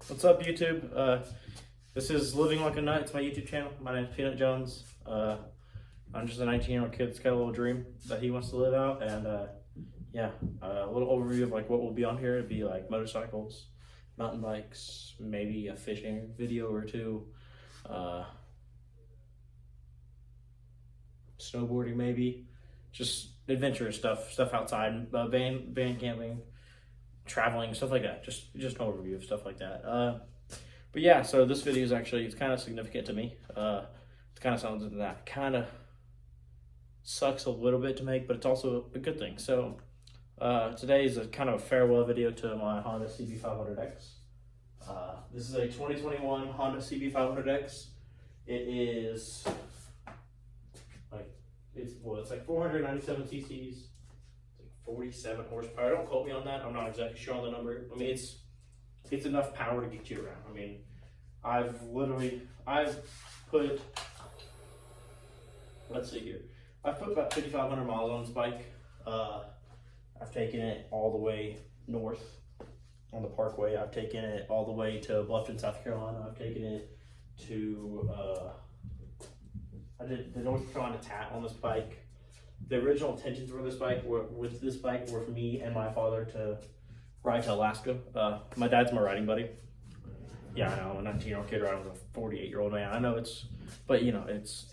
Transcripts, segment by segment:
What's up, YouTube? This is Living Like a Nut. It's my YouTube channel. My name's Peanut Jones. I'm just a 19-year-old kid that's got a little dream that he wants to live out, and yeah, a little overview of like what will be on here. It'd be like motorcycles, mountain bikes, maybe a fishing video or two, snowboarding maybe, just adventurous stuff outside, van camping, traveling, stuff like that. Just an overview of stuff like that. But yeah, so this video is actually, it's kind of significant to me. It's kind of something that kind of sucks a little bit to make, but it's also a good thing. So today is a kind of a farewell video to my Honda cb500x. This is a 2021 Honda cb500x. It is like, it's like 497 cc's. 47 horsepower. Don't quote me on that. I'm not exactly sure on the number. I mean, it's enough power to get you around. I mean, I've put, let's see here. I've put about 5,500 miles on this bike. I've taken it all the way north on the Parkway. I've taken it all the way to Bluffton, South Carolina. I've taken it to, I did the North Carolina TAT on this bike. The original intentions for this bike were for me and my father to ride to Alaska. My dad's my riding buddy. Yeah, I know, I'm a 19-year-old kid riding with a 48-year-old man. I know but you know, it's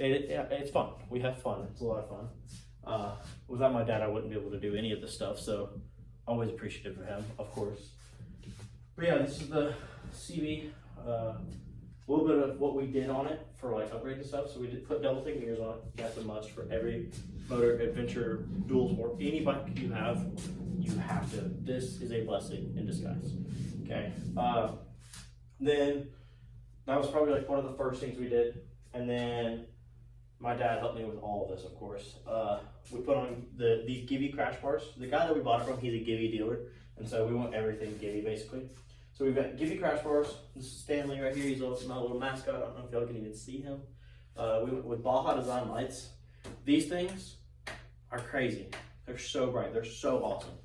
fun. We have fun. It's a lot of fun. Without my dad, I wouldn't be able to do any of this stuff. So, always appreciative of him, of course. But yeah, this is the CB. A little bit of what we did on it for like upgrades and stuff. So we did put double thick mirrors on it. That's a must for every motor, adventure, dual sport, any bike you have to. This is a blessing in disguise. Okay. Then that was probably like one of the first things we did. And then my dad helped me with all of this, of course. We put on these Givy crash bars. The guy that we bought it from, he's a Givy dealer. And so we want everything Givy basically. So we've got Givy crash bars. This is Stanley right here. He's my little mascot. I don't know if y'all can even see him. We went with Baja Design lights. These things are crazy. They're so bright. They're so awesome.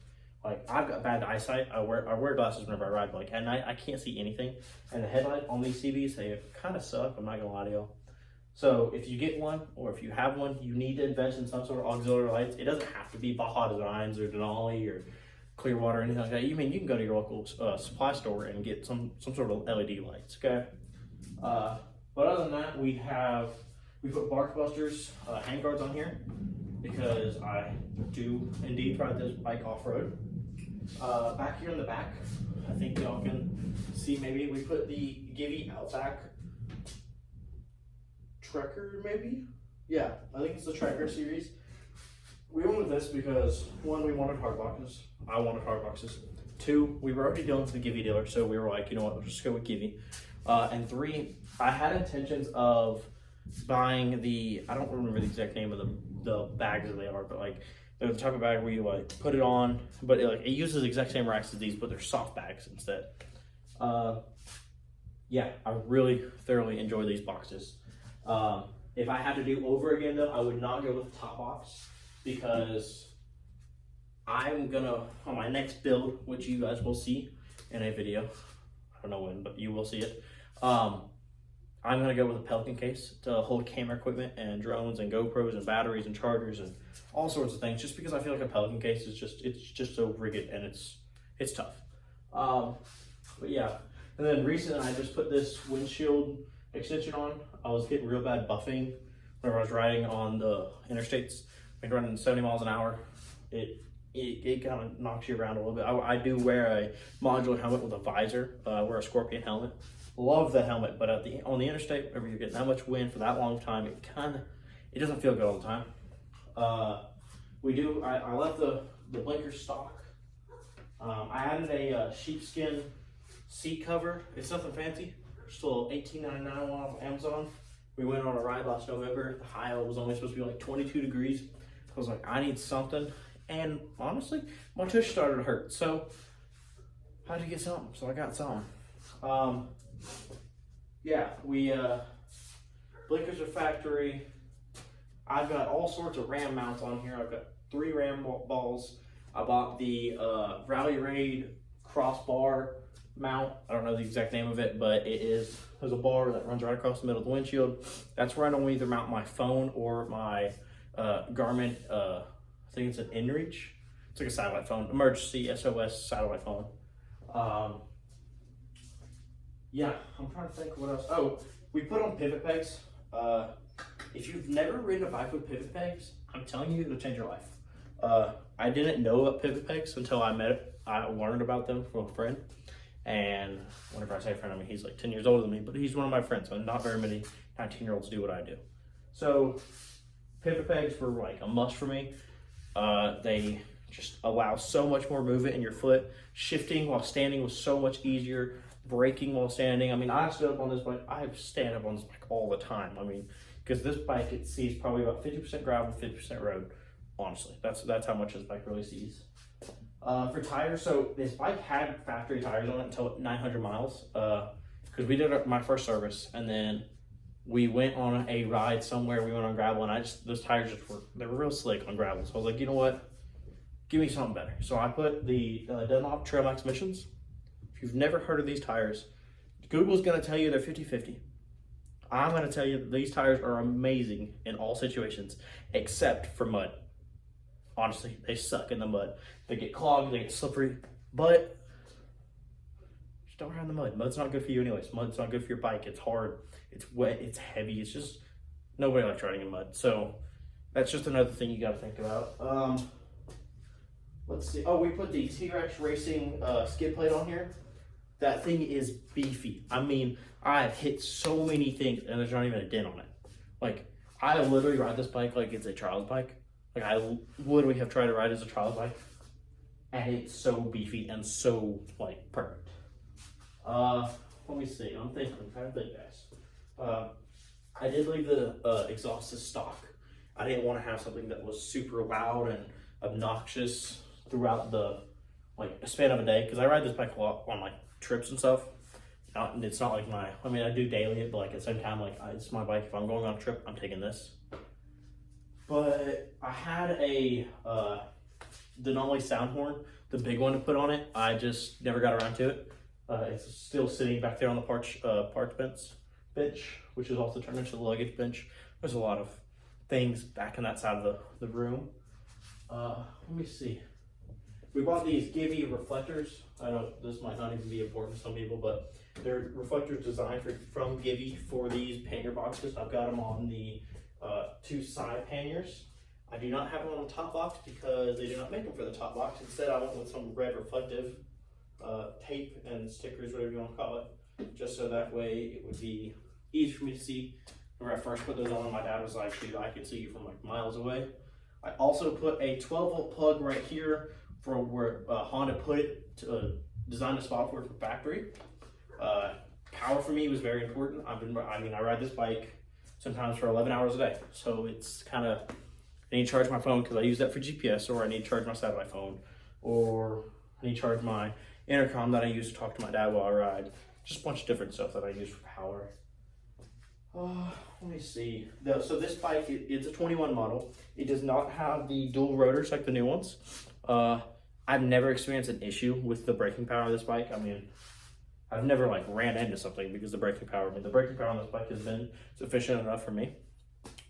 Like, I've got bad eyesight. I wear glasses whenever I ride bike. At night, I can't see anything. And the headlight on these CBs, they kind of suck. I'm not gonna lie to y'all. So if you get one, or if you have one, you need to invest in some sort of auxiliary lights. It doesn't have to be Baja Designs or Denali or Clearwater or anything like that. You can go to your local supply store and get some sort of LED lights, okay? But other than that, we put Bark Busters handguards on here because I do indeed ride this bike off-road. Back here in the back, I think y'all can see maybe we put the Givy Outback Trekker, maybe? Yeah, I think it's the Trekker series. We went with this because, one, we wanted hard boxes. I wanted hard boxes. Two, we were already dealing with the Givy dealer, so we were like, you know what, let's just go with Givy. And three, I had intentions of buying I don't remember the exact name of the bags that they are, but like, they're the type of bag where you like put it on, but it uses the exact same racks as these, but they're soft bags instead. Yeah, I really thoroughly enjoy these boxes. If I had to do over again though, I would not go with the top box because I'm gonna, on my next build, which you guys will see in a video, I don't know when, but you will see it. I'm gonna go with a Pelican case to hold camera equipment and drones and GoPros and batteries and chargers and all sorts of things, just because I feel like a Pelican case is just so rigid and it's tough. But yeah, and then recently I just put this windshield extension on. I was getting real bad buffing whenever I was riding on the interstates, like running 70 miles an hour. It kind of knocks you around a little bit. I do wear a modular helmet with a visor. I wear a Scorpion helmet. Love the helmet, but on the interstate, whenever you're getting that much wind for that long time, it doesn't feel good all the time. I left the blinkers stock. I added a sheepskin seat cover. It's nothing fancy. Still $18.99 off Amazon. We went on a ride last November. The high was only supposed to be like 22 degrees. I was like, I need something. And honestly, my tush started to hurt. So I had to get something. So I got something. Yeah, blinkers are factory. I've got all sorts of RAM mounts on here. I've got 3 RAM balls. I bought the Rally Raid crossbar mount. I don't know the exact name of it, but there's a bar that runs right across the middle of the windshield. That's where I don't either mount my phone or my Garmin, I think it's an InReach. It's like a satellite phone, emergency SOS satellite phone. Yeah, I'm trying to think what else. Oh, we put on pivot pegs. If you've never ridden a bike with pivot pegs, I'm telling you, it'll change your life. I didn't know about pivot pegs until I learned about them from a friend. And whenever I say friend, I mean he's like 10 years older than me, but he's one of my friends. So not very many 19-year-olds do what I do. So pivot pegs were like a must for me. They just allow so much more movement in your foot. Shifting while standing was so much easier. Braking while standing. I mean, I stood up on this bike. I stand up on this bike all the time. I mean, because this bike, it sees probably about 50% gravel, 50% road. Honestly, that's how much this bike really sees. For tires, so this bike had factory tires on it until 900 miles. Because we did my first service, and then we went on a ride somewhere. We went on gravel, and those tires they were real slick on gravel. So I was like, you know what? Give me something better. So I put the Dunlop Trail Max Missions. If you've never heard of these tires, Google's going to tell you they're 50-50. I'm going to tell you that these tires are amazing in all situations, except for mud. Honestly, they suck in the mud. They get clogged, they get slippery, but just don't ride in the mud. Mud's not good for you anyways. Mud's not good for your bike. It's hard, it's wet, it's heavy. It's just, nobody likes riding in mud. So that's just another thing you got to think about. Let's see. Oh, we put the T-Rex Racing skid plate on here. That thing is beefy. I mean, I've hit so many things and there's not even a dent on it. Like, I literally ride this bike like it's a child's bike. Like, I literally have tried to ride as a child's bike. And it's so beefy and so, like, perfect. Let me see. I'm trying to think, guys. I did leave the exhaust as stock. I didn't want to have something that was super loud and obnoxious throughout the, like, span of a day. Because I ride this bike a lot on, like, trips and stuff. It's not like I do daily, but like at the same time, like it's my bike. If I'm going on a trip, I'm taking this. But I had a Denali sound horn, the big one to put on it. I just never got around to it. It's still sitting back there on the parts bench, which is also turned into the luggage bench. There's a lot of things back in that side of the room. Let me see. We bought these Givy reflectors. I know this might not even be important to some people, but they're reflectors designed from Givy for these pannier boxes. I've got them on the two side panniers. I do not have them on the top box because they do not make them for the top box. Instead, I went with some red reflective tape and stickers, whatever you want to call it, just so that way it would be easy for me to see. When I first put those on, my dad was like, dude, I could see you from like miles away. I also put a 12-volt plug right here for where Honda put it to design the spot for it from factory. Power for me was very important. I ride this bike sometimes for 11 hours a day. So it's kind of, I need to charge my phone because I use that for GPS, or I need to charge my satellite phone, or I need to charge my intercom that I use to talk to my dad while I ride. Just a bunch of different stuff that I use for power. Let me see. So this bike, it's a 21 model. It does not have the dual rotors like the new ones. I've never experienced an issue with the braking power of this bike. I mean, I've never like ran into something because the braking power on this bike has been sufficient enough for me.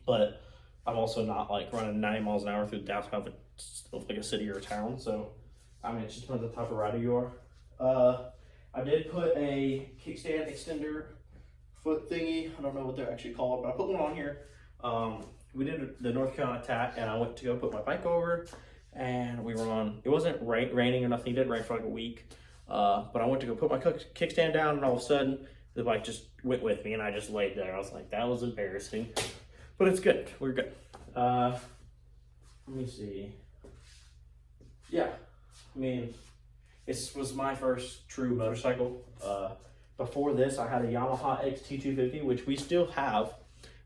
But I'm also not like running 90 miles an hour through the downtown of like a city or a town. So, I mean, it just depends on the type of rider you are. I did put a kickstand extender foot thingy. I don't know what they're actually called, but I put one on here. We did the North Carolina TAT, and I went to go put my bike over, and we were on, it wasn't raining or nothing. It didn't rain for like a week. But I went to go put my kickstand down, and all of a sudden, the bike just went with me, and I just laid there. I was like, that was embarrassing. But it's good. We're good. Let me see. Yeah. I mean, this was my first true motorcycle. Before this, I had a Yamaha XT250, which we still have.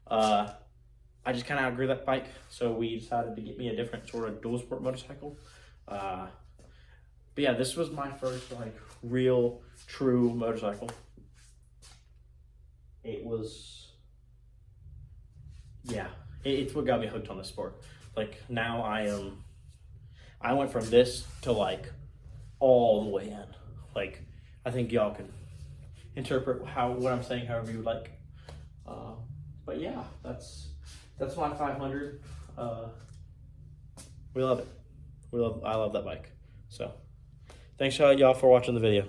I just kind of outgrew that bike, so we decided to get me a different sort of dual sport motorcycle. But yeah, this was my first like real, true motorcycle. It was, yeah, it's what got me hooked on this sport. Like now I went from this to like all the way in. like, I think y'all can interpret what I'm saying however you would like. But yeah, that's my 500. We love it. I love that bike. So thanks y'all for watching the video.